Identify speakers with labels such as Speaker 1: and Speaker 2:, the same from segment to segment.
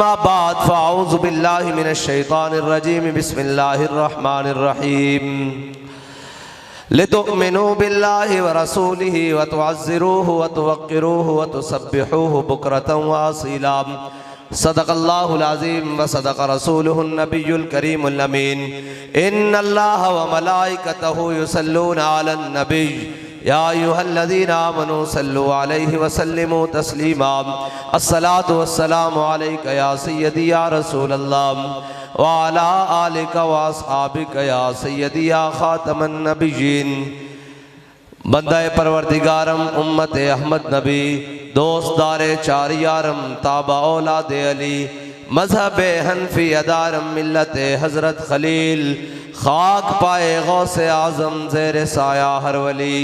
Speaker 1: बाद फ़अऊज़ु बिल्लाहि मिनश शैतानिर रजीम बिस्मिल्लाहिर रहमानिर रहीम लितुअ्मिनू बिल्लाहि व रसूलिहि व तुअज़्ज़िरूहु व तुवक्किरूहु व तुसब्बिहूहु बुक्रतन व असीला। सदक़ल्लाहुल अज़ीम व सदक़ रसूलुहुन नबियुल करीमुल अमीन। इन्नल्लाह व मलाइकतहु युसल्लूना अलन नबी या अय्युहल्लज़ीना आमनू सल्लु अलैहि व सल्लिमू तस्लीमा। अस्सलातु वस्सलामु अलैका या सय्यदी या रसूलल्लाह व अला आलिका व अस्हाबिका या सय्यदी या खातमन नबिय्यीन। बंदे परवरदिगारम उम्मत अहमद नबी दोस्तदारे चार यारम ताबा औलाद अली मजहब हनफी अदारम मिल्लत हजरत खलील खाक पाए गौसे आजम ज़ेर साया हर वली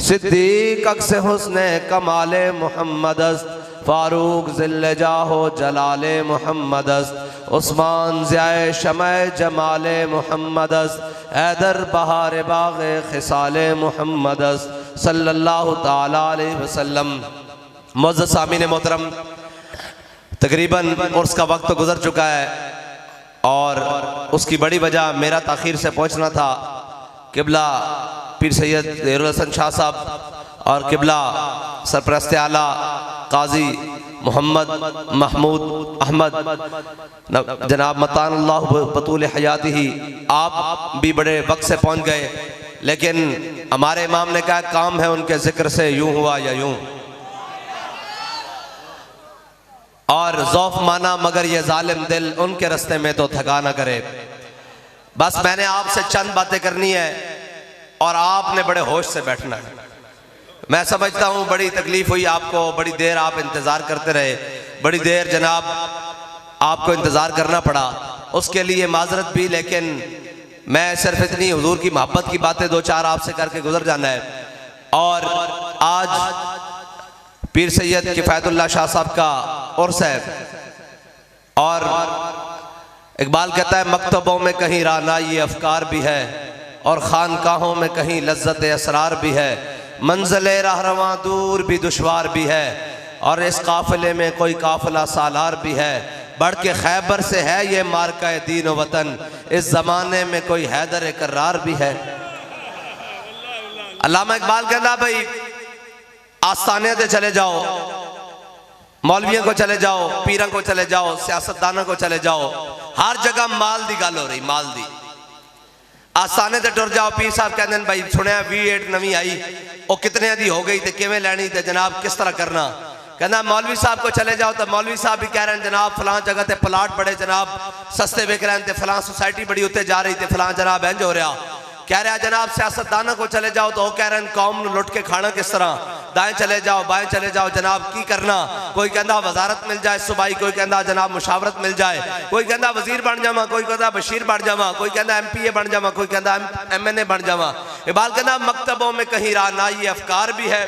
Speaker 1: सिद्दीक अक्स हुस्ने कमाले मोहम्मदस्त फारूक ज़िल्ले जाहो जलाले मोहम्मदस्त उस्मान ज़ियाए शमए जमाले मोहम्मदस्त हैदर बहार बाग़े खिसाले मोहम्मदस्त सल्लल्लाहु ताला अलैहि वसल्लम। मुअज़्ज़ज़ सामीन मोहतरम, तकरीबन उर्स का वक्त तो गुजर चुका है और उसकी बड़ी वजह मेरा ताख़ीर से पहुंचना था। किबला पीर सैयद ज़हीरुल हसन शाह साहब और किबला सरपरस्त आला काजी मोहम्मद महमूद अहमद जनाब मतानुल्लाह बतूल हयातिही, आप भी बड़े वक्त से पहुंच गए, लेकिन हमारे इमाम ने कहा काम है उनके जिक्र से यूं हुआ या यूं, और ज़ौफ़ माना मगर ये जालिम दिल उनके रास्ते में तो थका न करे। बस मैंने आपसे चंद बातें करनी है और आपने बड़े होश से बैठना है। मैं समझता हूँ बड़ी तकलीफ हुई आपको, बड़ी देर आप इंतज़ार करते रहे, बड़ी देर जनाब आपको इंतज़ार करना पड़ा, उसके लिए माजरत भी, लेकिन मैं सिर्फ इतनी हुजूर की मोहब्बत की बातें दो चार आपसे करके गुजर जाना है। और आज पीर सैयद किफ़ायतुल्लाह शाह साहब का उर्स है और इकबाल कहता है मकतबों में कहीं रानाई अफकार भी है और खानकाहों में कहीं लज्जत असरार भी है, मंज़िले रहरवां दूर भी दुश्वार भी है और इस काफिले में कोई काफिला सालार भी है, बढ़ के खैबर से है ये मार्का दीन व वतन, इस ज़माने में कोई हैदर कर्रार भी है। अल्लामा इकबाल कहता भाई आस्थाने से चले जाओ, मौलवियों को चले जाओ, पीरों को चले जाओ, सियासतदानों को चले जाओ, हर जगह माल दी गल हो रही, माल दी। आस्थाने से टुर जाओ, पीर साहब कहते हैं भाई सुनिया V8 नवी आई, वो कितने दी हो गई तो किवें लैनी ते जनाब किस तरह करना। कहना मौलवी साहब को चले जाओ तो मौलवी साहब भी कह रहे हैं जनाब फलां जगह ते प्लाट बड़े जनाब सस्ते बिक रहे हैं, फलां सोसाइटी बड़ी उत्ते जा रही, फलां जनाब इंज हो रहा। कह रहा जनाब सियासतदानों को चले जाओ तो वो कह रहे हैं कौम को लुट के खाना किस तरह, दाएं चले जाओ बाएं चले जाओ जनाब की करना, कोई कहता वजारत मिल जाए सूबाई, कोई कहता जनाब मुशावरत मिल जाए, कोई कहता वजीर बन जावा, कोई कहता बशीर बन जावा, कोई कहता MPA बन जावा, कोई कहता MNA बन जावा। इकबाल कहता मकतबों में कहीं रानाई अफकार भी है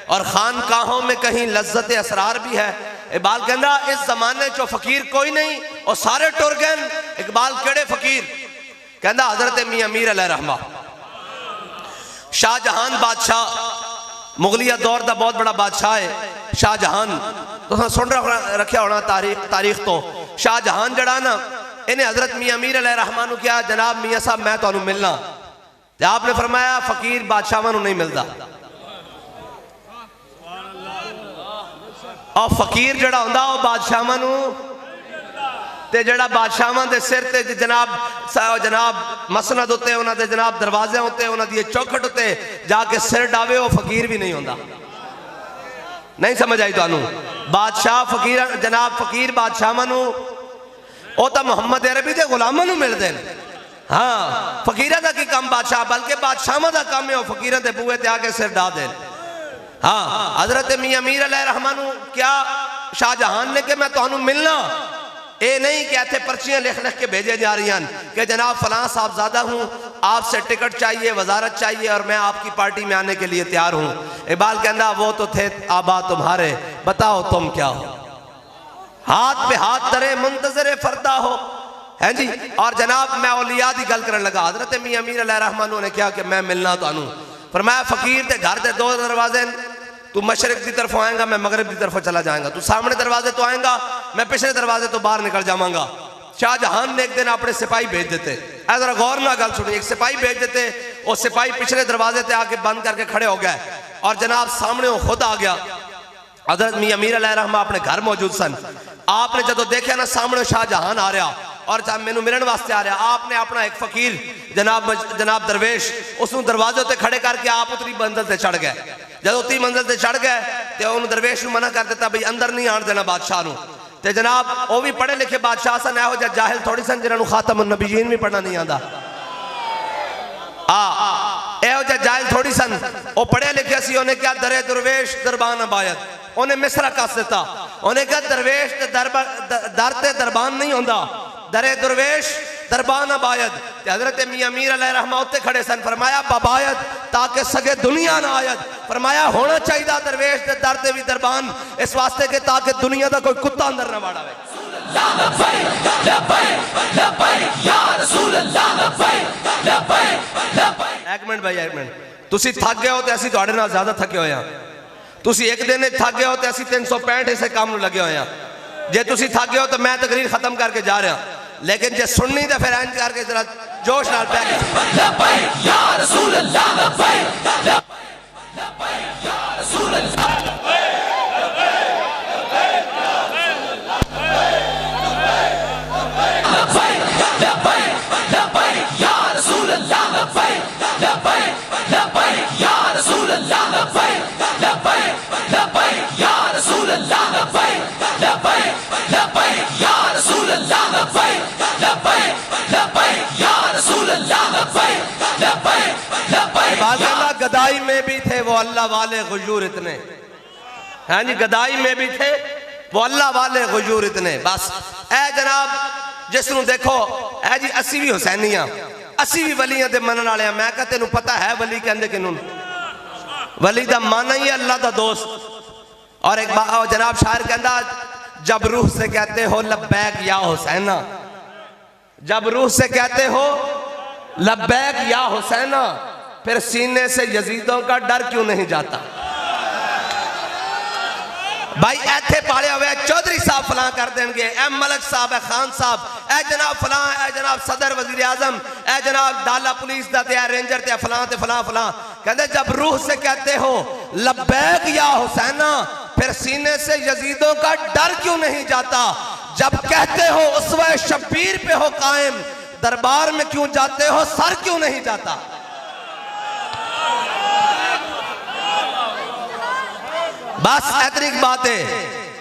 Speaker 1: और खानकाहों में कहीं लज्जत असरार भी है। इकबाल कहता इस जमाने चो फकीर कोई नहीं और सारे टुर गए। इकबाल केड़े फकीर? कहता हजरत मियां मीर अलैहि रहमा, शाहजहान बादशाह मुगलिया दौर का बहुत बड़ा बादशाह है शाहजहान, तो सुन रखा होना तारीख तो। शाहजहान जड़ा ना इन्हें हजरत मियां मीर अलैहि रहमा नू क्या जनाब मियां साहब मैं तुहानू मिलना, आपने फरमाया फकीर बादशाहां नू नहीं मिलता, और फकीर जड़ा हुंदा वो बादशाहां नू ते जड़ा बादशाहां दे सिर ते जनाब मसनद उत्ते उन्हां दे जनाब दरवाजे उत्ते उन्हां दी चौखट उत्ते जाके सिर डावे वो फकीर भी नहीं होंदा। नहीं समझ आई तुहानू? बादशाह फकीर जनाब फकीर बादशाहां नू ओ तां मुहम्मद अरबी दे गुलामां नू मिलदे ने। हाँ फकीरां दा की काम बादशाह, बल्कि बादशाहां दा काम है वो फकीरां दे बूहे ते आके सिर डा देन। हाँ हजरत मियां मीर अलैहि रहमा नू क्या शाहजहान ने कि मैं तुहानू मिलना, ये नहीं कि इतने पर्चियां लिख लिख के भेजे जा रही हैं कि जनाब फलां साहबजादा हूँ, आपसे टिकट चाहिए, वजारत चाहिए और मैं आपकी पार्टी में आने के लिए तैयार हूँ। इकबाल कहना वो तो थे आबा तुम्हारे, बताओ तुम क्या हो, हाथ पे हाथ धरे मुंतजरे फरदा हो, है जी। और जनाब मैं औलिया की गल करने लगा, हजरत मियां मीर अलैहि रहमान ने कहा कि मैं मिलना तुहानू, फरमाया फकीर के घर के दो दरवाजे, तू मशरक की तरफ आएगा मैं मगरब की तरफ चला जाएगा, तू सामने दरवाजे तो आएगा मैं पिछले दरवाजे तो बाहर निकल जावांगा। शाहजहां ने एक दिन अपने सिपाही भेज देते, जरा गौर ना गल सुनिए, एक सिपाही भेज देते, वो सिपाही पिछले दरवाजे से आके बंद करके खड़े हो गए और जनाब सामने वो खुद आ गया। हज़रत मियां मीर अलैहिर्रहमा अपने घर मौजूद सन। आपने जो देखा ना सामने शाहजहां आ रहा और मैनू मिलने वास्ते आ रहा, आपने अपना एक फकीर जनाब दरवेश उसनू दरवाजे ते खड़े करके आप उतरी मंजिल से चढ़ गए। जब उतरी मंजिल से चढ़ गए तो उन्होंने दरवेश को मना कर दिता भाई अंदर नहीं आने देना बादशाह नू। ते जनाब वो भी पढ़े लिखे बादशाह सन, एहो जिहा जाहिल थोड़ी सन जिन्होंने खातमुन नबीयीन भी पढ़ना नहीं आता। एहो जिहा जाहिल थोड़ी सन, वो पढ़े लिखे सी। उन्हें क्या दरे दरवेश दरबान अबायत, उन्हें मिसरा कस दिता। उन्हें क्या दरवेश दर ते दरबान नहीं होंदा, दरे दरवेश दरबान अबायत। हजरत मियां मीर अलैहिर्रहमा उत्ते खड़े सन, फरमाया बाबायत ताकि सगे दुनिया ना आयत। फरमाया होना चाहिए दरवेश दे दर ते भी दरबान, इस वास्ते के ताकि दुनिया का कोई कुत्ता अंदर ना वाड़ावे। एक मिनट भाई, एक मिनट, तुसी थक गए हो तो असीं तुहाडे नाल ज्यादा थके होए हां। तुसी एक दिन थक गए हो तो असीं 365 इसे काम नूं लगे होए हां। जे तुसी थक गए हो तो मैं तकरीर खत्म करके जा रहा, लेकिन जे सुननी तो फिर इंज करके जरा जोश नाल पै गदाई में भी थे वो अल्लाह वाले गुजूर इतने, हैं जी, गदाई में भी थे वो अल्लाह वाले गुजूर इतने। बस ए जनाब जिसनों देखो है जी, असी भी हुसैनी हाँ, असी भी वलियां दे मनन वाले। मैं कहा तेनू पता है वली कहंदे किनू? वली दा माना ही अल्लाह दा दोस्त। और एक जनाब शायर कहंदा जब रूह से कहते हो लब्बैक या हुसैना, जब रूह से कहते हो लब्बैक या हुसैना, फिर सीने से यजीदों का डर क्यों नहीं जाता? भाई ऐथे पाले हुए चौधरी साहब फलां कर देंगे, ए मलक साहब, ए खान साहब, ए जनाब फलां, ए जनाब सदर वजीर आजम, ए जनाब डाला पुलिस दा, ते रेंजर ते फलां ते फलां फलां। कहते जब रूह से कहते हो लब्बैक या हुसैना, फिर सीने से यजीदों का डर क्यों नहीं जाता? जब कहते हो उसवा शब्बीर पे हो कायम, दरबार में क्यों जाते हो, सर क्यों नहीं जाता? बस इतनी बात है।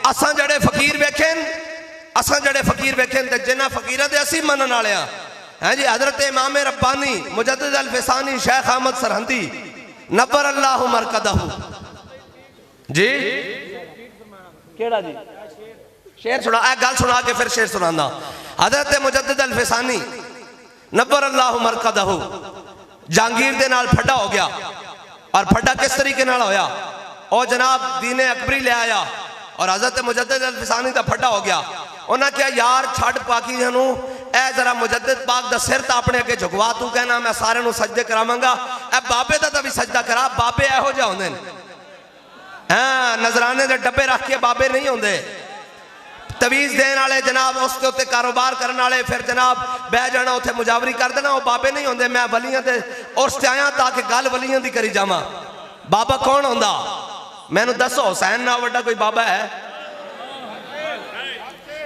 Speaker 1: असां जड़े फकीर वेखें, असां जड़े फकीर वेखें ते जिन्हां फकीरां दे असीं मनन वाले हां, हैं जी। हजरत इमाम रब्बानी मुजद्दिद अल फिसानी शेख अहमद सरहंदी नब्बर अल्लाहु मरकदहु जी, केड़ा जी शेर सुना, एक गल सुना के फिर शेर सुनाना। हजरत मुजद्दिद अल फिसानी नब्बर अल्लाहु मरकदहु जहांगीर दे नाल फड्डा हो गया। और फड्डा किस तरीके नाल होया? और जनाब दीने अकबरी ले आया और हजरत मुजद्दिद अल फिसानी का फड्डा हो गया। उन्हें क्या यार छड़ पाकियां नू, ए जरा मुजद्दिद पाक दा सिर तां अपने अगे झुकवा, तू कहना मैं सारे नू सजदे करावांगा, ए बाबे दा भी सजदा करा। बाबे इहो जिहे हुंदे ने, हां नजराने दे डब्बे रख के बाबे नहीं होंदे, तवीज देने वाले जनाब उसके उत्ते कारोबार करने वाले, फिर जनाब बह जाना उत्थे मुजावरी कर देना, वो बाबे नहीं होंदे। मैं वलियां दे उस ते आया ताकि गल वलियां दी करी जावां। बाबा कौन होंदा? मैनू दसो, हुसैन ना वड्डा कोई बाबा है?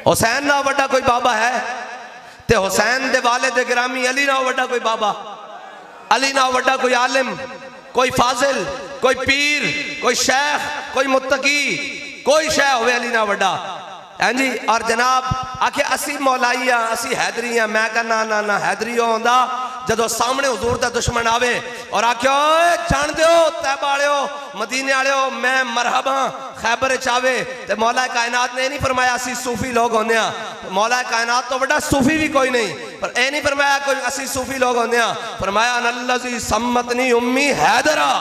Speaker 1: हुसैन ना वड्डा कोई बाबा है? ते हुसैन दे वाले दे गिरामी अली ना वड्डा कोई बाबा? अली ना वड्डा कोई आलिम, कोई फाजिल, कोई पीर, कोई शेख, कोई मुत्तकी, कोई शह होवे अली ना वड्डा, हैं जी। और जनाब आखे असी मौलाई हाँ, असी हैदरी हाँ। मैं कहा ना ना ना, हैदरी होंदा जदों सामने हुजूर दा दुश्मन आवे और आख्यो जान दो तैब वालियो, मदीने वालियो, मैं मरहबा खैबर चावे, ते मौला कायनात ने नहीं फरमाया असी सूफी लोग होंदे हां। मौला कायनात तो बड़ा सूफी भी कोई नहीं, पर ए नहीं फरमाया कोई असी सूफी लोग होंदे हां। फरमाया अनल्लज़ी सम्मतनी उम्मी हैदरा,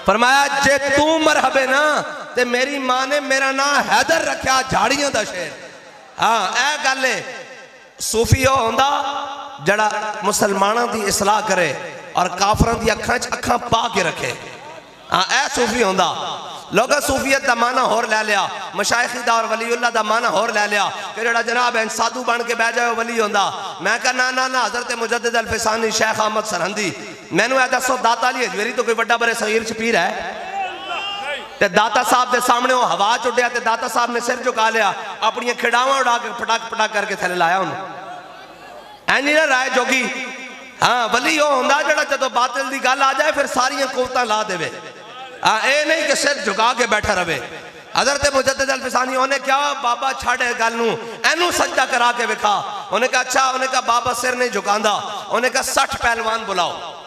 Speaker 1: फरमाया जे तू मरहबे ना ते मेरी मां ने मेरा नाम हैदर रखा, झाड़ियां दा शेर। हाँ ए गल है, सूफी हो होंदा जड़ा मुसलमानों की इसलाह करे और काफरां दी अखां च अखां पा के रखे। हाँ ए सूफी होंदा। लोग सूफियत का माना होर लै लिया, मशाइखी दा और वलीउल्लाह दा माना होर लै लिया कि जेड़ा जनाब है साधु बन के बह जाए वली होंदा। मैं कहा ना ना ना, हज़रत मुजद्दिद अल फिसानी शेख अहमद सरहंदी मैनू ऐ दसो दाता अली हजवेरी तो कोई बड़ा बड़े सगीर च पीर है? ते दाता साहब के सामने वो हवा च उड्या ते दाता साहब ने सिर झुका लिया, अपनी खिड़ावां उड़ा के पटाक पटाक करके थले लाया उन्हें। ऐ नहीं ना राय जोगी। हाँ वली वो होंदा जेड़ा जदों बातिल दी गल आ जाए फिर सारियां कुवतां ला देवे। हाँ ये नहीं कि सिर झुका के बैठा रहे। हज़रत मुजद्दिद अल फिसानी उन्हें क्या बाबा छाड़े गल नूं, एनू सजदा करा के विखा। उन्हें कहा अच्छा, उन्हें कहा बाबा सिर नहीं झुकांदा। उन्हें कहा 60 पहलवान बुलाओ।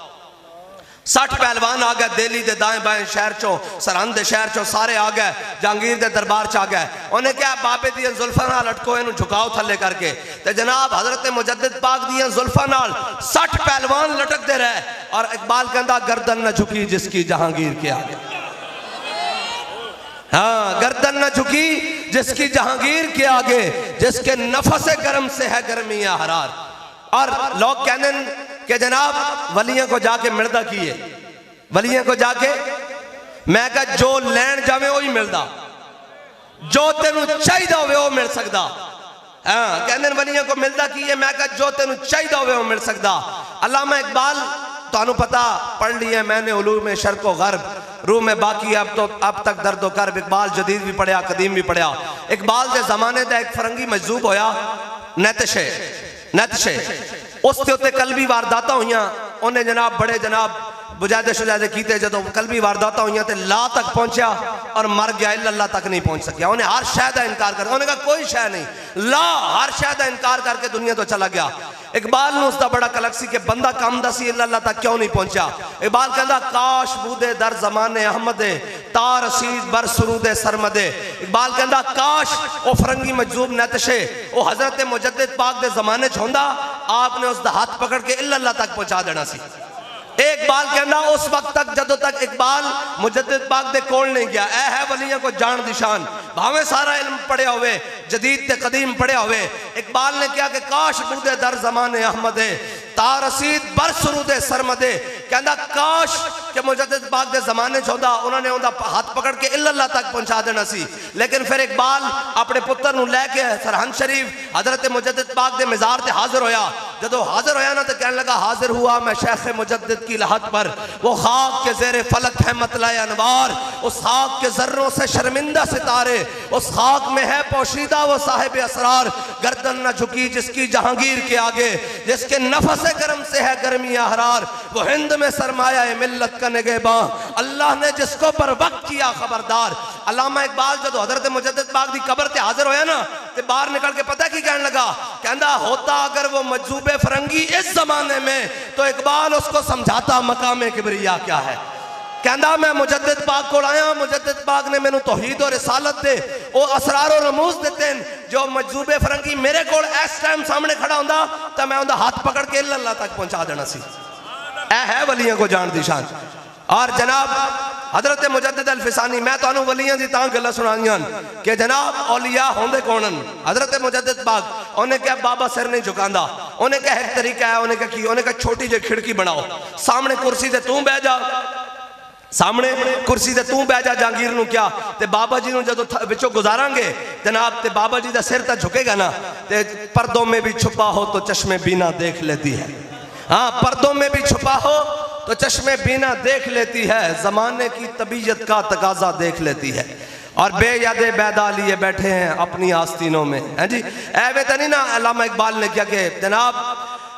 Speaker 1: 60 पहलवान आ गए, दिल्ली के दाएं बाएं शहर चो, सरहंद के शहर चो सारे आ गए, जहांगीर के दरबार च आ गए। उन्हें क्या बाबे दी जुल्फां नाल लटको, इनू झुकाओ थले करके। ते जनाब हज़रत मुजद्दिद पाक दी जुल्फां नाल 60 पहलवान लटकते रहे। और इकबाल कहता गर्दन न झुकी जिसकी जहांगीर के आगे। हाँ गर्दन न झुकी जिसकी जहांगीर के आगे, जिसके नफस गर्म से है गर्मियां हरार। और लोग कहते कि जनाब वलियों को जाके मिलता की है, वलियों को जाके मैं कहा जो लैन जावे वही मिलता, जो तेनू चाहिए होवे वो मिल सकता। हाँ कहते वलियों को मिलता की है, मैं कहा जो तेनू चाहिए होवे वो मिल सकता। अल्लामा इकबाल तानू पता पढ़ लिया मैंने उलूम शर्को गर्ब, रूह में बाकी अब तक दर्दो कर्ब। इकबाल जदीद भी पढ़िया, कदीम भी पढ़िया। इकबाल के जमाने का एक फरंगी मजजूब होया नतशे उसके उत्ते कलबी वारदात हुई। उन्हें जनाब बड़े जनाब बुजादे शुजादे कीते, जो कलबी वारदात हुई तो ला तक पहुंचा और मर गया, अल्लाह तक नहीं पहुंच सकिया। उन्हें हर शय का इनकार कर, उन्हें कहा कोई शय नहीं, ला हर शय का इनकार करके दुनिया तो चला गया। इकबाल ने उसका बड़ा कलक सी कि बंदा कम दसी अल्लाह तक क्यों नहीं पहुंचा। इकबाल कहता काश बूदे दर जमाने अहमदे तार रसीद बर सुरूदे सरमदे। इकबाल कहता काश वो फरंगी मजजूब नतशे वो हजरत मुजद्दिद पाक के जमाने च होंदा, आपने उसका हाथ पकड़ के अल्लाह तक पहुंचा देना सी। इकबाल कहना उस वक्त तक जदों तक इकबाल मुजद्दिद पाक दे कोल नहीं गया। ऐ है वलियां को जान दिशान, भावे सारा इल्म पढ़िया हुए, जदीद ते कदीम पढ़िया हुए। इकबाल ने क्या कि काश बूदे दर जमाने अहमदे तार रसीद बर सुरूदे सरमदे। कहना काश कि मुजद्दिद पाक दे जमाने च होंदा, उन्होंने उनका हाथ पकड़ के अल्लाह तक पहुंचा देना सी। लेकिन फिर इकबाल अपने पुत्र नूं लैके सरहंद शरीफ हजरत मुजद्दिद पाक दे मज़ार ते हाजिर होया। जदों हाजिर होया ना तो कहने लगा हाजिर हुआ मैं शेख मुजद्दिद की लहत पर, वो खाक के ज़ेरे फलक है मतलाए अनवार, उस खाक के जर्रों से शर्मिंदा सितारे, उस खाक में है पोशीदा वो साहिब असरार। गर्दन न झुकी जिसकी जहांगीर के आगे, जिसके नफस गर्म से है गर्मियां हरार, वो हिंद में सरमाया है मिल्लत का निगहबां, अल्लाह ने जिसको पर वक्त किया खबरदार। अल्लामा इकबाल जब हजरत मुजद्दिद पाक दी कब्र ते हाजिर होया ना ते बाहर निकल के पता की कहने लगा, कहता होता अगर वो मजजूबे फरंगी इस जमाने में तो इकबाल उसको समझाता मकामे किबरिया क्या है। कहता मैं मुजद्दिद पाक को आया, मुजद्दिद पाक ने मैनू तौहीद और रिसालत दे वो असरार और रमूज देते जो मजजूबे फरंगी मेरे को इस टाइम सामने खड़ा होंदा तो मैं उनका हाथ पकड़ के अल्लाह तक पहुंचा देना सी। ऐ है वलियों को जान दी शान। और जनाब हजरत मुजद्दिद अल फिसानी मैं तो वलियां दी तां गल्लां सुनाईयां कि जनाब औलिया होंदे कौन। हजरत मुजद्दिद पाक उन्हें क्या बाबा सिर नहीं झुकांदा, उन्हें क्या एक तरीका है, उन्हें क्या की, उन्हें क्या छोटी जी खिड़की बनाओ, सामने कुर्सी से तू बह जा, सामने कुर्सी से तू बह जा जहांगीर नूं क्या ते बाबा जी नूं जदों विचों गुजारांगे जनाब ते बाबा जी दा सिर तां झुकेगा ना ते पर्दों में भी छुपा हो तो चश्मे बीना देख लेती है। हाँ पर्दों में भी छुपा हो तो चश्मे बीना देख लेती है, जमाने की तबीयत का तकाजा देख लेती है। और बेयादे बैदा लिए बैठे हैं अपनी आस्तीनों में, है जी। ऐवे तो नहीं ना अल्लामा इकबाल ने क्या कि जनाब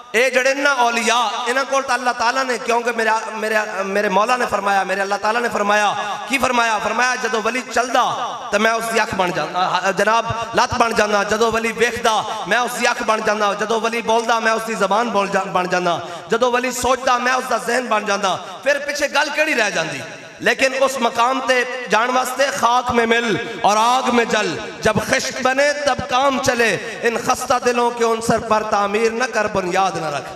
Speaker 1: ये जड़े ना औलिया इन्हों को अल्लाह ताला ने, क्योंकि मेरे मौला ने फरमाया, मेरे अल्लाह ताला ने फरमाया की फरमाया, फरमाया जदों वली चलदा तो मैं उसकी अख बन जाता, जनाब लत बन जाना, जदों वली वेखदा मैं उसकी अख बन जाना, जदों वली बोलदा मैं उसकी जबान बन जाना, जदों वली सोचदा मैं उसका जहन बन जाना। फिर पिछे गल केड़ी रह जाती। लेकिन उस मकाम ते जान वास्ते खाक में मिल और आग में जल, जब खिश्क बने तब काम चले, इन खस्ता दिलों के उनसर पर तामीर न कर बुनियाद न रख।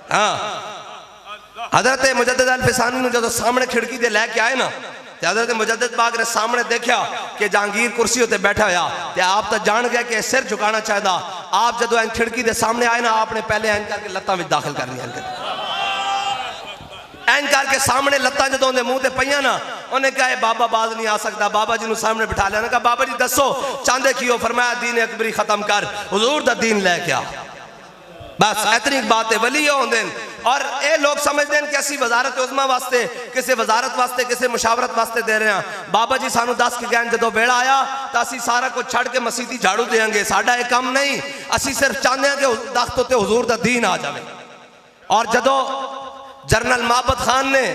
Speaker 1: हाँ हजरत मुजद्दिद अल फिसानी ने जब सामने खिड़की दे लैके आए ना तो हजरत मुजद्दिद पाक ने सामने देखा कि जहांगीर कुर्सी उत्ते बैठा होया ते आप तो जान गए कि सिर झुकाना चाहिए। आप जदों इन खिड़की दे सामने आए ना आपने पहले एन करके लत्तां विच दाखिल करनी, एन करके सामने लत्तां जदों दे मुंह ते पईयां ना उन्हें कहा बाबा बाज नहीं आ सकता, बाबा जी ने सामने बिठा लिया, कहा बाबा जी दसो चाहते की हो? फरमाया दीन अकबरी खत्म कर, हुजूर दा दीन लेके आ। बस इतनी बात है। वली होंदे और ये लोग समझते हैं कि असी वजारत उज़मा वास्ते, किसी वजारत वास्ते, किसी मुशावरत वास्ते दे रहे हैं। बाबा जी सानू दस के गए जो वेला आया तो असी सारा कुछ छड़ के मसीती झाड़ू देंगे, साडा ये काम नहीं। असी सिर्फ चाहते हैं कि दख्त उत्ते हुजूर दा दीन आ जाए। और जदों जनरल महाबत खान ने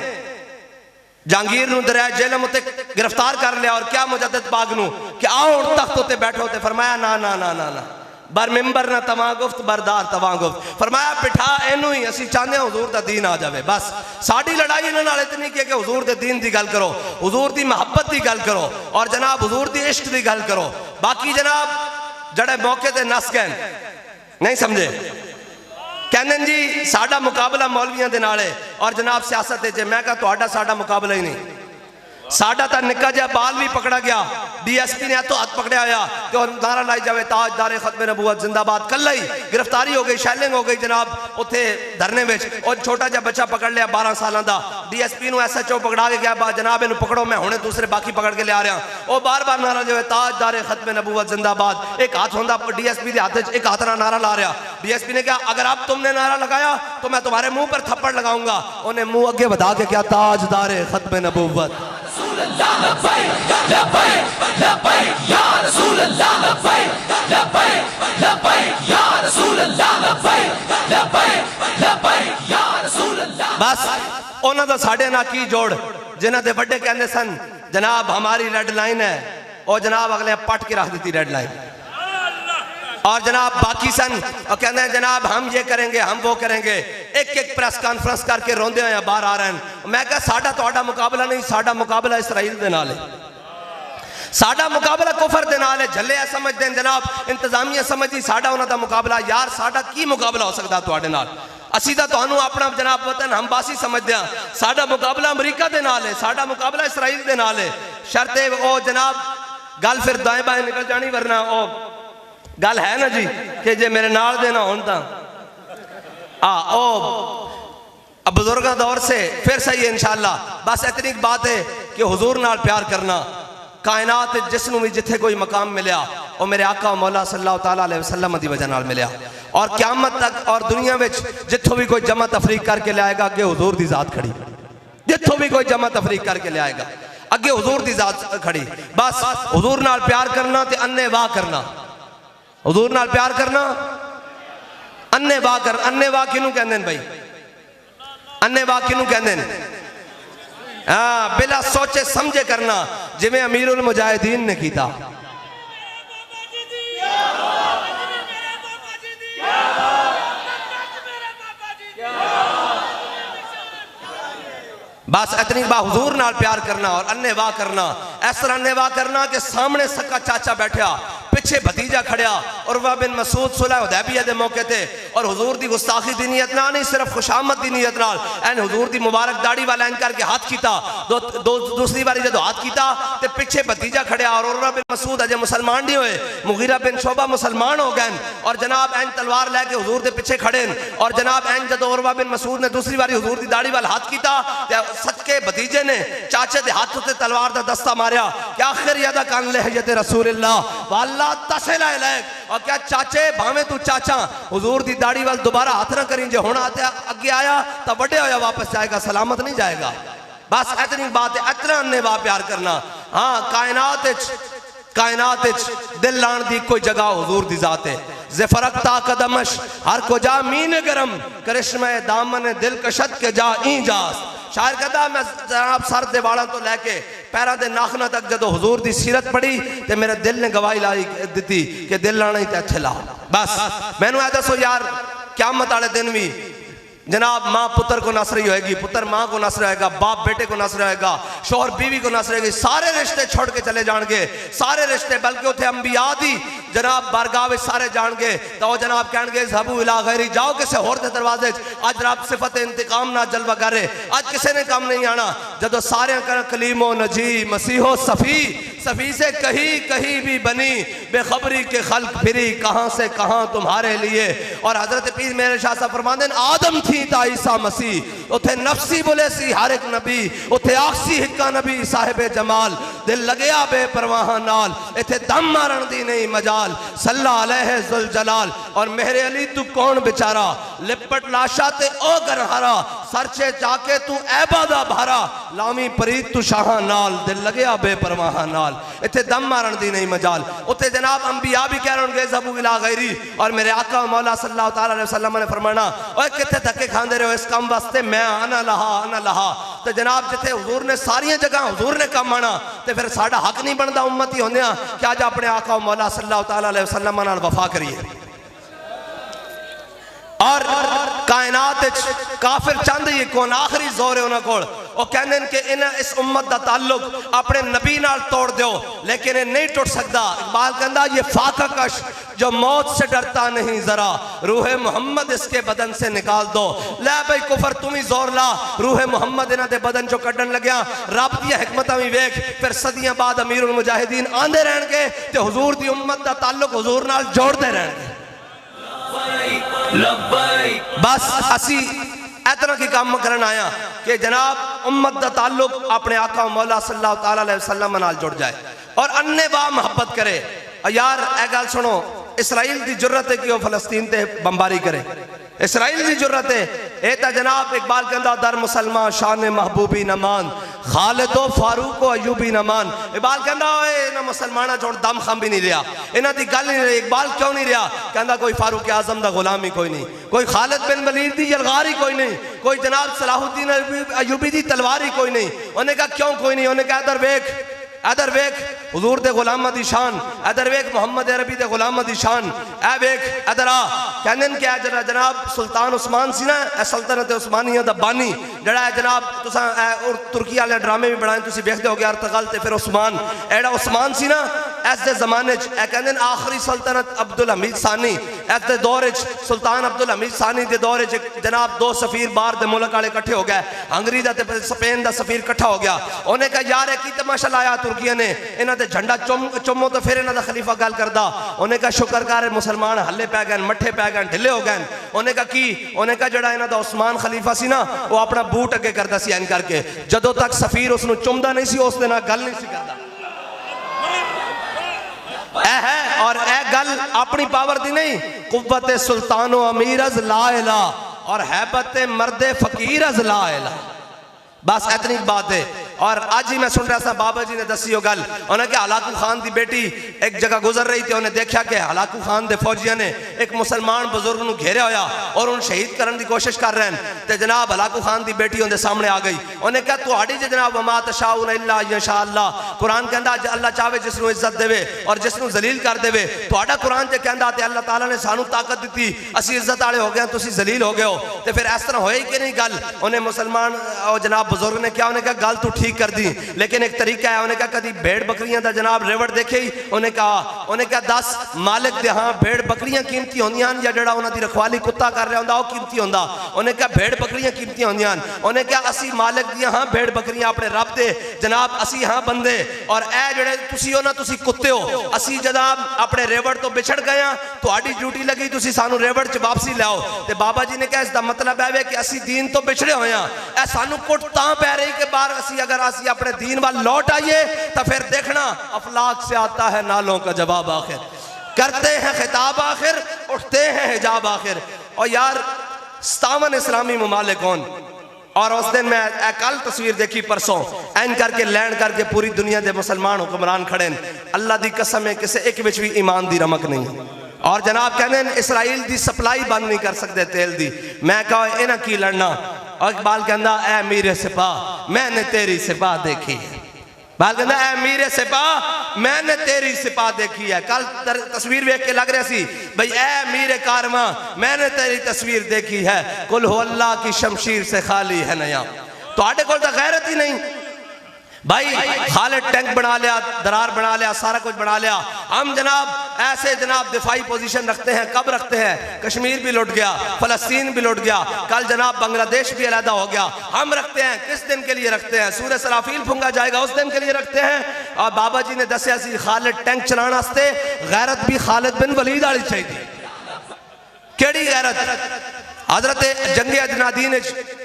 Speaker 1: जहांगीर नूं दरिया जेलम उत्ते गिरफ्तार कर लिया और क्या मुजद्दिद बाग नूं कि आओ तख्त उत्ते बैठो, ते फरमाया ना ना ना ना ना, बर मिंबर ना तवा गुफ्त बरदार तवा गुफ्त। फरमाया बिठा इनू ही, असी चाहते हैं हुजूर दा दीन आ जाए। बस साड़ी लड़ाई इन्हां नाल इतनी कि हुजूर दे दीन दी गल करो, हुजूर दी मोहब्बत दी गल करो और जनाब हुजूर दी इश्क दी गल करो। बाकी जनाब जड़े मौके ते नस गए नहीं समझे, कहने जी साडा मुकाबला मौलवियों के नाल है और जनाब सियासत है। मैं कहा तुहाडा साडा मुकाबला ही नहीं, साडा तो निक्का जिहा बाल भी पकड़ा गया, DSP ने तो हाथ पकड़िया होया कि नारा लाई जाए ताजदारे खत्म नबूवत जिंदाबाद। कल ही गिरफ्तारी हो गई, शैलिंग हो गई जनाब उत्थे धरने में, और छोटा जिहा बच्चा पकड़ लिया 12 साल का। DSP नूं SHO पकड़ा के गया जनाब इन्हू पकड़ो, मैं हुणे दूसरे बाकी पकड़ के लिया रहा। वो बार बार नारा जो है ताजदारे खत्म नबूवत जिंदाबाद, एक हाथ होंदा DSP के हाथ, एक हाथ ना नारा ला रहा। DSP ने कहा अगर आप तुमने नारा लगाया तो मैं तुम्हारे मुंह पर थप्पड़ लगाऊंगा। उन्हें मुंह अगे बढ़ा के क्या ताजदारे खत्म नबूवत। बस उन्होंने तो साढ़े ना की जोड़, जिन्होंने दे बड़े कहते सन जनाब हमारी रेड लाइन है, और जनाब अगले पट के रख दी रेड लाइन। और जनाब बाकी सन और कहते हैं जनाब हम ये करेंगे हम वो करेंगे, एक एक प्रेस कॉन्फ्रेंस करके रोंदे हुए बाहर आ रहे हैं। मैं कहा साडा तुहाडा मुकाबला नहीं, साडा मुकाबला इसराइल दे नाल है, साडा मुकाबला कुफर दे नाल है। झले समझते हैं जनाब, इंतजामिया समझदी साडा उन्हां दा मुकाबला। यार साडा की मुकाबला हो सकता तुहाडे नाल? असी तो तुहानू अपना जनाब वतन हमबासी समझते हैं। साडा मुकाबला अमरीका दे नाल है, साडा मुकाबला इसराइल दे नाल है। शर्त ओ जनाब गल फिर दाएं बाएं निकल जानी, वरना ओ गल है ना जी कि जे मेरे नाल दे ना होन तां अब बुजुर्गों दौर से फिर सही है इंशाअल्लाह। बस इतनी बात है कि हुजूर नाल प्यार करना, कायनात जिसनू भी जिथे कोई मकाम मिलया और मेरे आका मौला सल्लल्लाहु तआला अलैहि वसल्लम दी वजह नाल मिलया। और क़यामत तक और दुनिया में जिथों भी कोई जमा तफरीक करके लाएगा अगे हुजूर दी जात खड़ी, जिथों भी कोई जमा तफरीक करके लाएगा अगे हुजूर दी जात खड़ी। बस हुजूर नाल प्यार करना ते अन्ने वाह करना, हुजूर नाल प्यार करना अन्ने वाह कर। अन्ने वाह किनू कहंदे ने भाई? अन्ने वाह किनू कहंदे ने? हाँ, बिला सोचे समझे करना, जिवें अमीरुल मुजाहिदीन ने कीता। बस इतनी बात हुजूर नाल प्यार करना और अन्ने वाह करना। इस तरह अन्ने वाह करना कि सामने सक्का चाचा बैठा, पिछे भतीजा खड़िया, उर्वा बिन मसूद सुलह हुदैबिया दे मौके ते और हुजूर दी गुस्ताखी दी नियत नाल नहीं, सिर्फ खुशामद दी नियत नाल एन हुजूर दी मुबारक दाढ़ी वाला एन करके हाथ कीता। दूसरी बारी जब हाथ कीता ते पिछे भतीजा खड़िया और उर्वा बिन मसूद अजे मुसलमान नहीं हुए, मुगीरा बिन शोबा मुसलमान हो गए और जनाब एन तलवार लैके हुजूर दे पिछे खड़े। और जनाब एन जब उर्वा बिन मसूद ने दूसरी बारी हुजूर दी दाढ़ी वाल हाथ कीता, सदके भतीजे ने चाचे दे हाथ उत्ते तलवार दा दस्ता मारिया कि आखिर यादा कान लहजत रसूलुल्लाह वाला तसला इलैक। और क्या चाचे भावे तू चाचा हुजूर दी दाढ़ी वाल दोबारा हाथ ना करी, जे हुण अगे आया तो बड़े होया वापस जाएगा, सलामत नहीं जाएगा। बस इतनी बात है, इतना अन्ने वाह प्यार करना। हाँ, कायनात दिल लाण दी कोई जगह हुजूर दी जात है। ज़फ़रकता कदमश हर को जा मीन गरम, करिश्मे दामन दिल कशद के जा ई जास। शायर कहता मैं जनाब सर दे वालों तो लैके पैरों के नाखना तक जो हुजूर की सीरत पढ़ी तो मेरे दिल ने गवाही लाई दी कि दिल लाना ही तो अच्छे ला। बस मैनू ऐ दसो यार, क़यामत वाले दिन भी जनाब माँ पुत्र को नस रही होएगी, पुत्र माँ को नस रहेगा, बाप बेटे को नस रहेगा, शोहर बीवी को नस रहेगी, सारे रिश्ते छोड़ के चले जाएंगे, सारे रिश्ते। बल्कि उथे अंबिया दी जनाब बारगाह में सारे जाएंगे तो वो जनाब कहेंगे ज़हबू इला गैरी, जाओ किसी होर दे दरवाजे। अज रब सिफत इंतकाम ना जलवा करे, अज किसी ने काम नहीं आना। जदों सारे कर कलीमो नजी मसीहो सफ़ी से कहीं भी बनी बेखबरी के खल्क फिरी, कहाँ से कहाँ तुम्हारे लिए। और हजरत पीर मेरे शाह साहब फरमाते हैं आदम थी ता ईसा मसीह, उथे नफसी बोले सी हर एक नबी, उथे आखसी हिक्का नबी साहिबे जमाल, दिल लगया बेपरवाह नाल, इथे दम मारन दी नहीं मजाल, सल्ला अलैहि जुल जलाल। और मेरे अली तू कौन बेचारा, लिपट लाशा ते ओ गरहारा, सरचे जाके तू ऐबादा भारा, लामी परीत तू शाह नाल, दिल लगया बेपरवाह नाल, इथे दम मारन दी नहीं मजाल। उथे जनाब अंबिया भी कह रहे ज़बू इला गैरी, और मेरे आका मौला सल्लल्लाहु ताला अलैहि वसल्लम ने फरमाना ओए किथे धक्के खांदे रहे हो इस काम वास्ते, मैं आना लहा। तो जनाब जिथे हुजूर ने सारिया जगह हुजूर ने काम आना, तो फिर साडा हक नहीं बनता उम्मती होंदे कि अज अपने आका मौला सल्लल्लाहु ताला अलैहि वसल्लम नाल वफा करिए। और कायनात काफिर चाहते ही कौन आखिरी जोर है उन्होंने कोल, वो कहते हैं कि इस उम्मत का ताल्लुक अपने नबी नाल तोड़ दो, लेकिन ये नहीं टूट सकता। इकबाल कहता ये फाका कश जो मौत से डरता नहीं जरा, रूह मोहम्मद इसके बदन से निकाल दो। लै भाई कुफर तुम ही जोर ला, रूह मोहम्मद इन्हां दे बदन चो कड्डन लग्या, रब दी हिकमतां भी वेख, फिर सदियां बाद अमीरुल मुजाहिदीन आंदे रहणगे ते हुजूर दी उम्मत का ताल्लुक हुजूर नाल जोड़ते रहणगे। बस असी इतना की काम करन आया कि जनाब उम्मत का ताल्लुक अपने आका मौला सल्लल्लाहु ताला अलैहि वसल्लम नाल जुड़ जाए और अन्ने बा मोहब्बत करे। यार ए गल सुनो, इसराइल की जरूरत है कि वह फलस्तीन ते बमबारी करे, इसराइल की जरूरत है। ए ता जनाब इकबाल कहता दर मुसलमान शान महबूबी नमान, खालिदो फारूक अयूबी नमान। इकबाल कहता इन्होंने मुसलमाना चोड़ दम खम भी नहीं रहा, इन्हों की गल नहीं रही। इकबाल क्यों नहीं रहा? कहता कोई फारूक आजम का गुलाम ही कोई नहीं, कोई खालिद बिन वलीद की यलगार ही कोई नहीं, कोई जनाब सलाहुद्दीन अयूबी की तलवार ही कोई नहीं। उन्हें कहा क्यों कोई नहीं? उन्हें कहा इधर वेख हुजूर दे गुलामा दी शान, इधर वेख मोहम्मद अरबी दे गुलामा दी शान, ए वेख इधर आ। कहंदे कि जरा जनाब सुल्तान उस्मान सी ना, ए सल्तनत उस्मानिया दा बानी जड़ा जनाब तुसा और तुर्की वाले ड्रामे भी बनाए तुसी देखदे होगे अर्तगल ते फिर उस्मान, एड़ा उस्मान सी ना इस दे जमाने च ए कहंदे आखिरी सल्तनत अब्दुल हमीद सानी, इस दे दौर च सुल्तान अब्दुल हमीद सानी दे दौर च जनाब दो सफीर बाहर दे मुल्क वाले इकट्ठे हो गए, हंगरी दा ते स्पेन दा सफीर इकट्ठा हो गया। उन्हें कहा यार की तमाशा लाया तुर्किया ने, इन्हां दे झंडा चुमो तो फिर इन्हां दा खलीफा गल करदा। उन्हें कहा शुक्र कर मुसलमान हल्ले पै गए, मठे पै गए, ढिले हो गए। उन्हें कहा की? उन्हें कहा जड़ा इन्हां दा उस्मान खलीफा सी ना वो अपना बूट अगे करदा सी ऐन करके, जदों तक सफीर उसनूं चुमदा नहीं सी उस दे नाल गल नहीं सी करदा। है और ए गल अपनी पावर दी नहीं, कुव्वत सुल्तानो अमीर अज ला इला और हैबत मर्दे फकीर अज ला इला, बस इतनी बात है। और आज ही मैं सुन रहा था बाबा जी ने दसी गल, उन्हें कहा हलाकू खान की बेटी एक जगह गुजर रही थी, उन्हें देखा कि हलाकू खान के फौजियों ने एक मुसलमान बुजुर्ग को घेरा होया और उन्हें शहीद करने की कोशिश कर रहे हैं। तो जनाब हलाकू खान की बेटी उनके सामने आ गई, उन्हें कहा तुहाड़ी जे जनाब वमा तशाऊन इल्ला यशा अल्लाह, कुरान कहता अल्लाह चाहे जिसनों इज्जत देवे और जिसनों जलील कर देवे। तुहाड़ा कुरान जो कहता तो अल्लाह ताला ने सानू ताकत दी, असी इज्जत वाले हो गए, तुसी जलील हो गए हो। तो फिर इस तरह होई कि नहीं गल? उन्हें मुसलमान जनाब बुजुर्ग ने क्या, उन्हें कहा गल तू ठीक कर दी, लेकिन एक तरीका है। उन्हें कहा कभी भेड़ बकरियां दा जनाब रेवड़ देखे ही? उन्हें कहा 10 मालिक दे हाँ भेड़ बकरियां कीमती होंदियां या जड़ा उन्हां दी रखवाली कुत्ता कर रहा होंदा वो कीमती होंदा? उन्हें कहा भेड़ बकरियां कीमती होंदियां। उन्हें कहा असी मालिक दी हाँ भेड़ बकरियां अपने रब दे जनाब असी हाँ बंदे, और ए जड़े तुसी हो ना तुसी कुत्ते हो, असी जनाब अपने रेवड़ तो बिछड़ गए हैं, तुहाडी ड्यूटी लगी तुसी सानू रेवड़ च वापसी लाओ। ते बाबा जी ने कहा इसका मतलब है कि असी दीन तो बिछड़े हुए हैं, ए सानू कुट तां पै रही कि बाहर असी अगर असी अपने दीन वाल लौट आइए तो फिर देखना अफलाक से आता है नालों का जवाब आखिर, करते हैं खिताब आखिर, उठते हैं हिजाब आखिर। और यार 57 इस्लामी ममालिक कौन, और उस दिन मैं कल तस्वीर देखी परसों एन करके लैंड करके पूरी दुनिया के मुसलमान हुक्मरान खड़े, अल्लाह की कसम है किसी एक विच भी ईमान की रमक नहीं। और जनाब कहते इसराइल की सप्लाई बंद नहीं कर सकते तेल की। मैं कहा इन्हें की लड़ना? और इकबाल कहता ऐ मीरे सिपाह मैंने तेरी सिपाह देखी है, बाल कहता ऐ मीरे सिपाह मैंने तेरी सिपाह देखी है। कल तस्वीर देख के लग रहा सी भाई ऐ मीरे कारवां मैंने तेरी तस्वीर देखी है, कुल हो अल्लाह की शमशीर से खाली है नया। तो आटे को तो गैरत ही नहीं भाई, खालिद टैंक बना लिया, दरार बना लिया, सारा कुछ बना लिया। हम जनाब ऐसे जनाब दिफाई पोजीशन रखते हैं, कब रखते हैं? कश्मीर भी लुट गया, फलस्तीन भी लुट गया, कल जनाब बांग्लादेश भी अलहदा हो गया। हम रखते हैं किस दिन के लिए रखते हैं? सूरह सराफील फूंगा जाएगा उस दिन के लिए रखते हैं। और बाबा जी ने दसिया सी खालिद टैंक चलाने वास्ते गैरत भी खालिद बिन वलीद वाली चाहिए। केड़ी गैरत? हजरत जंगे अजनादीन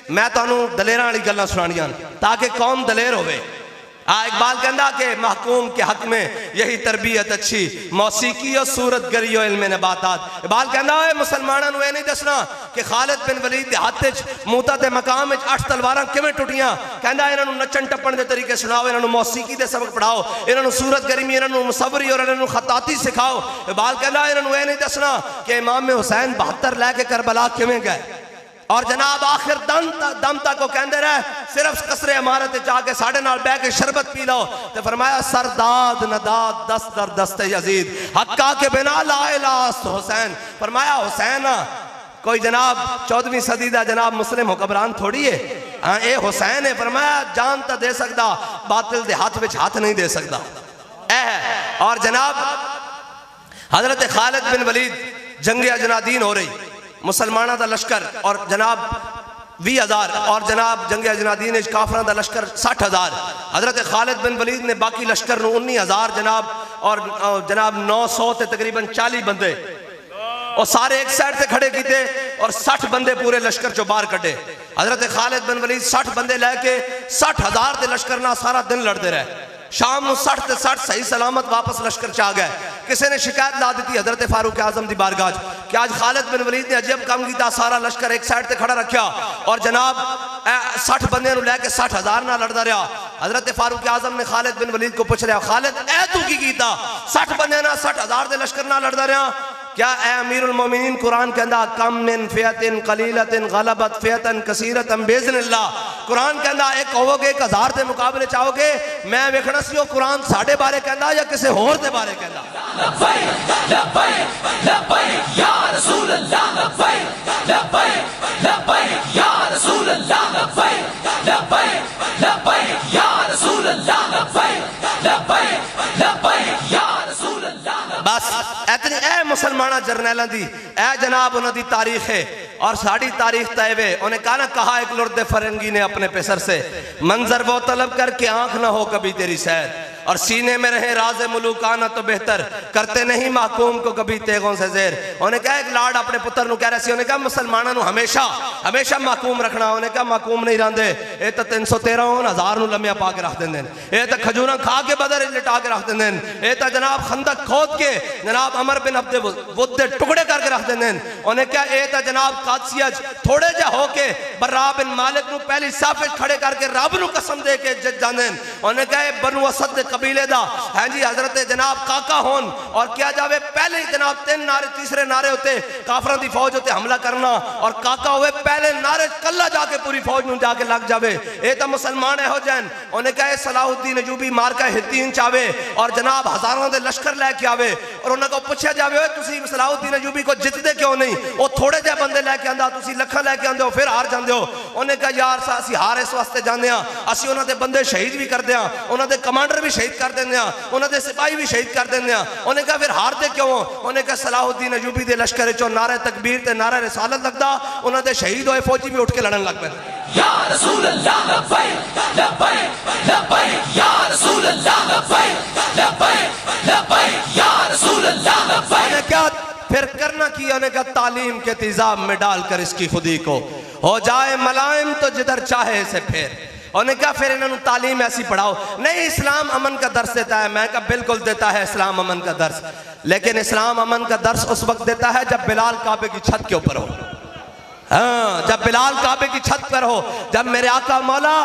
Speaker 1: मैं तुहानू दलेरां वाली गल्लां सुनानियां ताकि कौम दलेर होवे। इकबाल कहता कि महकूम के हक में यही तरबियत अच्छी, मौसीकी और सूरत गरी और इल्म नबातात। इकबाल कहता है मुसलमानों को यह नहीं दसना कि खालिद बिन वलीद के हाथ मूता के मकाम 8 तलवारां किवें टुटियां। कहता इन्हों नचन टप्पण के तरीके सुनाओ, इन्हों मौसीकी के सबक पढ़ाओ, इन्हों सूरत गरीमी, इन्हों मुसवरी और इन्हों खताती सिखाओ। इकबाल कहता इन्हों यह नहीं दसना कि इमाम हुसैन 72 लैके करबला किवें गए और जनाब आखिर दम तक वो कहते रहे सिर्फ कसरे इमारत जाके साढ़े नाल बह के शरबत पी लो। तो फरमाया सरदाद नदाद दस्त दर दस्ते यजीद हक्का के बिना लाइलास हुसैन। फरमाया हुसैन कोई जनाब 14वीं सदी का जनाब मुस्लिम हुक्मरान थोड़ी है, हाँ ये हुसैन है। फरमाया जान तो दे सकता, बातिल के हाथ में हाथ नहीं दे सकता है। और जनाब हजरत खालिद बिन वलीद जंगे अजनादीन हो रही, मुसलमाना का लश्कर और जनाब 20,000 और जनाब जंगे अजनादीन काफरा का लश्कर 60,000। हजरत खालिद बिन वलीद ने बाकी लश्कर 19,000 जनाब और जनाब 900 से तकरीबन 40 बंदे और सारे एक साइड से खड़े किए और 60 बंदे पूरे लश्कर चो बाहर कटे। हजरत खालिद बिन वलीद 60 बंदे लैके 60,000 के लश्कर ना सारा दिन लड़ते रहे। शाम को 60 से 60 सही सलामत वापस लश्कर च आ गए। किसी ने शिकायत ला दी हजरत फारूक आजम की बारगाह कि आज खालिद बिन वलीद ने अजब काम किया, सारा लश्कर एक साइड से खड़ा रखा और जनाब 60 बंदे लैके 60,000 ना लड़ता रहा। हजरत फारूक आजम ने खालिद बिन वलीद को पूछ लिया, खालिद ए तू की कीता 60 बंदे ना 60,000 के लश्कर ना लड़ता रहा क्या? ए अमीरुल मोमिनीन कुरान कहता कम मिन फियतिन कलीलतिन गलबत फियतन कसीरतन बिइज़्निल्लाह। कुरान कहता एक कहोगे 1000 के मुकाबले चाहोगे, मैं वेखना सी कुरान साढ़े बारे कहता या किसी होर दे बारे कहता। लब्बैक लब्बैक लब्बैक या रसूल अल्लाह, लब्बैक लब्बैक लब्बैक या रसूल अल्लाह, लब्बैक लब्बैक लब्बैक या रसूल अल्लाह, लब्बैक लब्बैक लब्बैक या रसूल अल्लाह। बस इतनी ए मुसलमाना जरनैलों की ए जनाब उन्होंने तारीख है और साड़ी तारीख तय वे। उन्हें कहा ना कहा एक लुर्दे फरंगी ने अपने पेसर से मंजर वो तलब करके आंख ना हो कभी तेरी सैर और सीने में रहे राज मुलूकाना तो बेहतर करते नहीं महकूम को कभी तेगों से जेर। उन्हें कहा एक लाड अपने पुत्र कह रहे सी, उन्हें कहा मुसलमानों को हमेशा हमेशा महकूम रखना। उन्हें कहा महकूम नहीं रहते, ये तो 313,000 लम्या पा के रख देंगे, ये तो खजूर खा के बदर लिटा के रख देंगे, ये तो जनाब खंदक खोद के जनाब अमर बिन अब्दे बुद्दे टुकड़े करके रख देंगे। उन्हें कहा ये तो जनाब कादसियज थोड़े जा होके बर्रा बिन मालिक को पहली साफे खड़े करके रब को कसम दे के जज जाने। उन्हें कहा बनु असद कबीले दा है जी हजरत जनाब काका होन और क्या जावे पहले जनाब 3 नारे तीसरे नारे होते काफरों की फौज होते हमला करना और काका हुए पहले नारे कल्ला जाके पूरी फौज में जाके लग जावे। ये तो मुसलमान हो जैन। उन्हें कहा सलाहुद्दीन अयूबी मार का हितीन चावे और जनाब हजारों के लश्कर लैके आवे और उन्होंने पूछा जावे तुसी सलाहुद्दीन अयूबी को जितते क्यों नहीं, वो थोड़े जे बंदे लैके आंदा तुसी लखा लैके आंदे हो फिर हार जाते हो। उन्हें कहा यार असी हार इस वास्ते जाने असी उन्होंने बंदे शहीद भी करते हैं, उन्होंने कमांडर भी शहीद कर देंगे, उन्होंने सिपाही भी शहीद कर देंगे। उन्हें कहा फिर हारते क्यों? उन्हें कहा सलाहुद्दीन अयूबी के लश्कर चो नारे तकबीर ते नारे रिसालत लगता, उन्होंने शहीद होए फौजी भी उठ के लड़न लग पे। या रसूल अल्लाह लब्बैक लब्बैक लब्बैक या रसूल अल्लाह लब्बैक लब्बैक लब्बैक या रसूल अल्लाह लब्बैक। क्या फिर करना किया? उन्हें कहा तालीम के तेजाब में डालकर इसकी खुदी को हो जाए मलाइम तो जिधर चाहे इसे फेर। उन्हें कहा फिर इन्होंने तालीम ऐसी पढ़ाओ। नहीं इस्लाम अमन का दर्स देता है। मैं कहा बिल्कुल देता है इस्लाम अमन का दर्स, लेकिन इस्लाम अमन का दर्स उस वक्त देता है जब बिलाल काबे की छत के ऊपर हो। हाँ जब बिलाल काबे की छत पर हो, जब मेरे आका मौला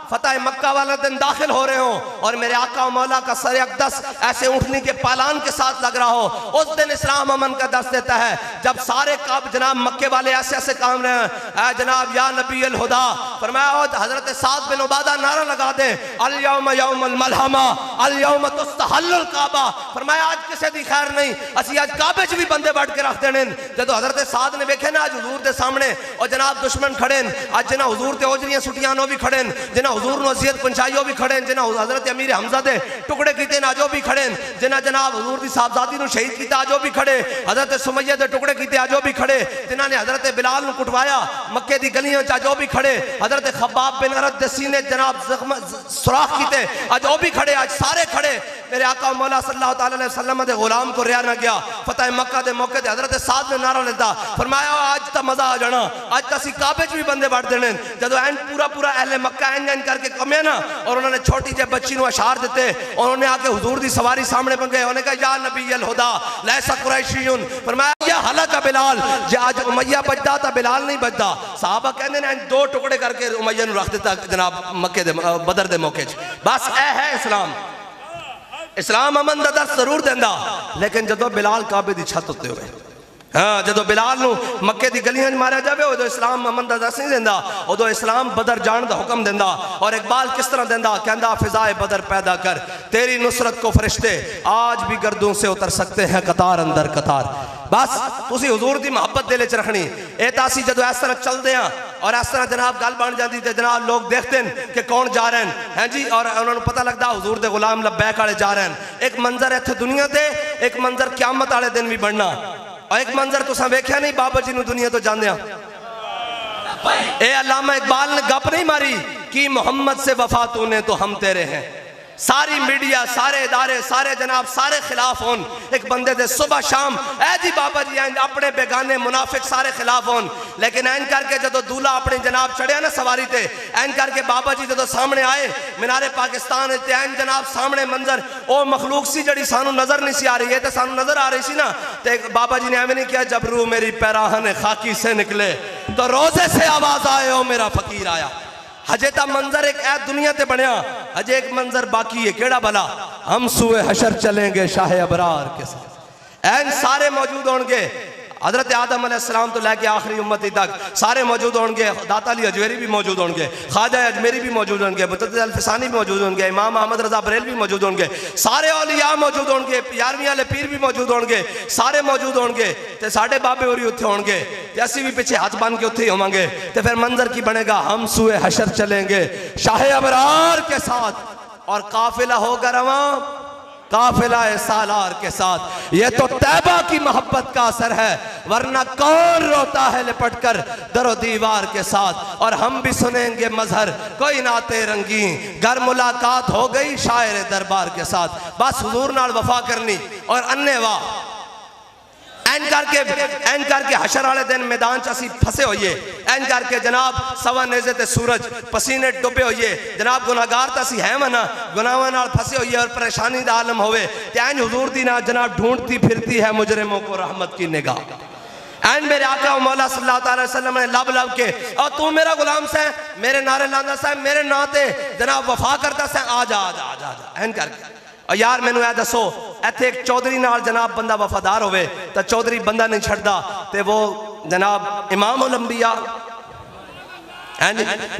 Speaker 1: फतेह मक्का वाला दिन दाखिल हो रहे हो और मेरे आका मौला का सर अक़दस ऐसे उठने के पालान के साथ लग रहा हो, उस दिन इस्लाम अमन का दर्स देता है। जब सारे काब जनाब मक्के वाले ऐसे ऐसे काम रहे हैं जनाब या नबी अल हुदा फरमाया हजरत साद बिन उबादा नारा लगा दे अल यौम यौमुल मलहमा अल यौम तुस्तहल्लुल काबा। फरमाया आज किसी की खैर नहीं, असी आज काबे च भी बंदे बैठ के रख देने। जब हजरत साद ने वेखे ना आज हुजूर के सामने और जनाब दुश्मन खड़े आज जिन्हें हुजूर ते ओजरियां सुटियां नो भी खड़े जिन्हें हुजूर नु अज़ियत पहुंचाई भी खड़े जिन्ना हज़रत अमीर हमजा दे टुकड़े कीते ना जो भी खड़े जिन्ना जनाब हुजूर दी साहबजादी नु शहीद कीता जो भी खड़े हज़रत सुमैया दे टुकड़े कीते जो भी खड़े जिन्होंने हज़रत बिलाल नु कुटवाया मक्के दी गलियां च जो भी खड़े हज़रत खब्बाब बिन अरद दे सीने जनाब सुराख कीते आज वो भी खड़े आज सारे खड़े मेरे आका मौला सल्लल्लाहु अलैहि वसल्लम दे गुलाम को रिया ना गया फतेह मक्का दे मौके ते हज़रत साद ने नारा लेता फरमाया आज तो मजा आ जाना आज तो असी काबे च भी बंदे बढ़ देने जदों एन पूरा पूरा अहले मक्का एन करके कमे ना और उन्होंने छोटी जे बच्ची नु अशार दिते और उन्होंने आके हुजूर दी सवारी सामने बन गए उन्होंने कहा या नबी अल हुदा लैसा कुरैशियुन फरमाया या हलक बिलाल जे आज उमैया बचदा ता बिलाल नहीं बचदा साहबा कहंदे ने दो टुकड़े करके उमैया नु रख दिता जनाब मक्के दे बदर दे मौके च बस ए है इस्लाम इस्लाम अमन दा दर्स जरूर देंदा लेकिन जदों बिलाल काबे दी छत उत्ते होवे हाँ जदों बिलाल नु मक्के दी गलियां च मारिया जावे उदों इस्लाम अमन दा दर्स नहीं देंदा उदों इस्लाम बदर जान दा हुक्म देंदा और इकबाल किस तरह देंदा कहंदा फिजाए बदर पैदा कर तेरी नुसरत को फरिश्ते आज भी गर्दों से उतर सकते हैं कतार अंदर कतार बस तुसी हुजूर दी मोहब्बत दिल च रखनी ए तां असीं जदों इस तरह चलदे हां और इस तरह जनाब गल बन जाती तो जनाब लोग देखते हैं कि कौन जा रहे हैं जी और उन्होंने पता लगता हुजूर दे गुलाम लब्बैक वाले जा रहे हैं एक मंजर इत्थे दुनिया ते एक मंजर क़यामत वाले दिन भी बनना और एक मंजर तुसां वेख्या नहीं बाबा जी नूं दुनिया तो जांदे ए अल्लामा इकबाल ने गप नहीं मारी कि मोहम्मद से वफा तूने तो हम तेरे हैं सारी मीडिया सारे इदारे सारे जनाब सारे खिलाफ होन एक बंदे दे सुबह शाम ऐ जी बाबा जी अपने बेगाने मुनाफिक सारे खिलाफ होन लेकिन ऐन करके जदों दूल्हा अपने जनाब चढ़िया ना सवारी ते ऐन करके बाबा जी जदों सामने आए मीनारे पाकिस्तान ते ऐन जनाब सामने मंजर ओ मखलूक सी जड़ी सानू नजर नहीं सी आ रही है तो सानू नजर आ रही सी ना ते बाबा जी ने एवं नहीं किया जब रू मेरी पैराहन खाकी से निकले तो रोजे से आवाज आए ओ मेरा फकीर आया हजे ता मंजर एक ऐ दुनिया ते बनया हजे एक मंजर बाकी है केड़ा भला हम सुए हशर चलेंगे शाह अबरार के साथ ऐन सारे मौजूद होंगे हजरत आदम अलैहिस्सलाम तो लैके आखिरी उम्मती तक सारे मौजूद होंगे दाता अली अजमेरी भी मौजूद होंगे ख्वाजा अजमेरी भी मौजूद होंगे मुतज़्ज़िल अल-फ़सानी भी मौजूद होंगे इमाम अहमद रज़ा बरेलवी भी मौजूद होंगे सारे औलिया मौजूद होंगे 11वीं वाले पीर भी मौजूद होंगे सारे मौजूद होंगे ते साडे बाबे होरी उत्थे होंगे ते असी भी पीछे हाथ बन के उत्थे ही होवांगे ते फिर मंजर की बनेगा हम सुए हशर चलेंगे शाह अबरार के साथ और काफिला होगा रवां काफिला सालार के साथ ये तो तैबा की मोहब्बत का असर है वरना कौन रोता है लिपट कर दरो दीवार के साथ और हम भी सुनेंगे मजहर कोई नाते रंगीन घर मुलाकात हो गई शायर दरबार के साथ बस हुजूर नाल वफा करनी और अन्नेवा एन करके हशर वाले दिन मैदान च असी फसे होइए एन करके जनाब सवा नेज़े ते सूरज पसीने डुबे होइए जनाब गुनाहगार तो असी है ना गुनाहां नाल फसे होइए और परेशानी दा आलम होवे ते एन हुजूर दी ना जनाब ढूंढती फिरती है मुजरिमों को रहमत की निगाह एन मेरे आका मौला सल्लल्लाहु अलैहि वसल्लम ने लब के और तू मेरा गुलाम से मेरे नारे लांदा से मेरे नां ते जनाब वफा करता से आ जा एन करके और यार मैनू ऐ दसो इत्थे एक चौधरी नाल जनाब बंदा वफादार होवे तो चौधरी बंदा नहीं छड़दा ते वो जनाब इमाम उल अंबिया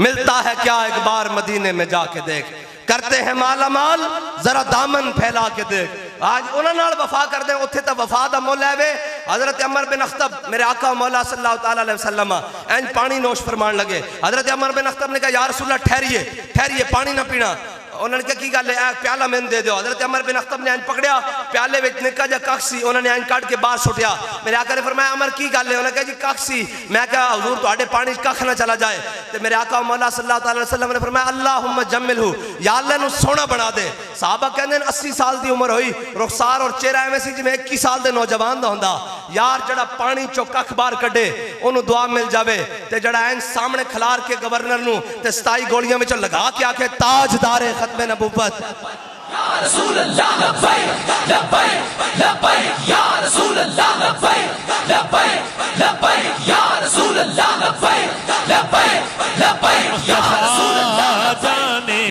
Speaker 1: मिलता है क्या एक बार मदीने में जाके देख करते हैं माला माल जरा दामन फैला के देख आज उन्होंने नाल वफा कर दे उत्थे तो वफा दा मुल है वे हजरत अमर बिन अख्तब मेरे आका मौला सल्लल्लाहु अलैहि वसल्लम इंज पानी नोश फरमान लगे हजरत अमर बिन अख्तब ने कहा या रसूल अल्लाह ठहरिए पानी ना पीना उन्होंने कहा की गल है प्याला मैंने दे दो हजरत अमर बिन अख्तब ने इंज पकड़िया प्याले विच निक्का जिहा कख सी उन्होंने इंज कट के बाहर सुटिया मेरे आका ने फरमाया अमर की गल है उन्होंने कहा जी कख सी मैं कहा हुजूर तुहाडे पानी कख ना चला जाए तो मेरे आका मौला सल्लल्लाहु अलैहि वसल्लम ने फरमाया अल्लाहुम्मा जम्मिलहु या अल्लाह नु सोना बना दे साहबा कहंदे 80 साल दी उम्र होई रुखसार और चेहरा एवें सी जिवें 21 साल दे नौजवान दा हुंदा यार जड़ा पानी चो कख बाहर कड्डे ओनू दुआ मिल जावे ते जड़ा इंज सामने खलार के गवर्नर नु ते 27 गोलियां विच लगा के आके ताजदार खत्मे नबुव्वत या रसूल अल्लाह लब्बैक लब्बैक लब्बैक या रसूल अल्लाह लब्बैक लब्बैक लब्बैक या रसूल अल्लाह लब्बैक लब्बैक लब्बैक या रसूल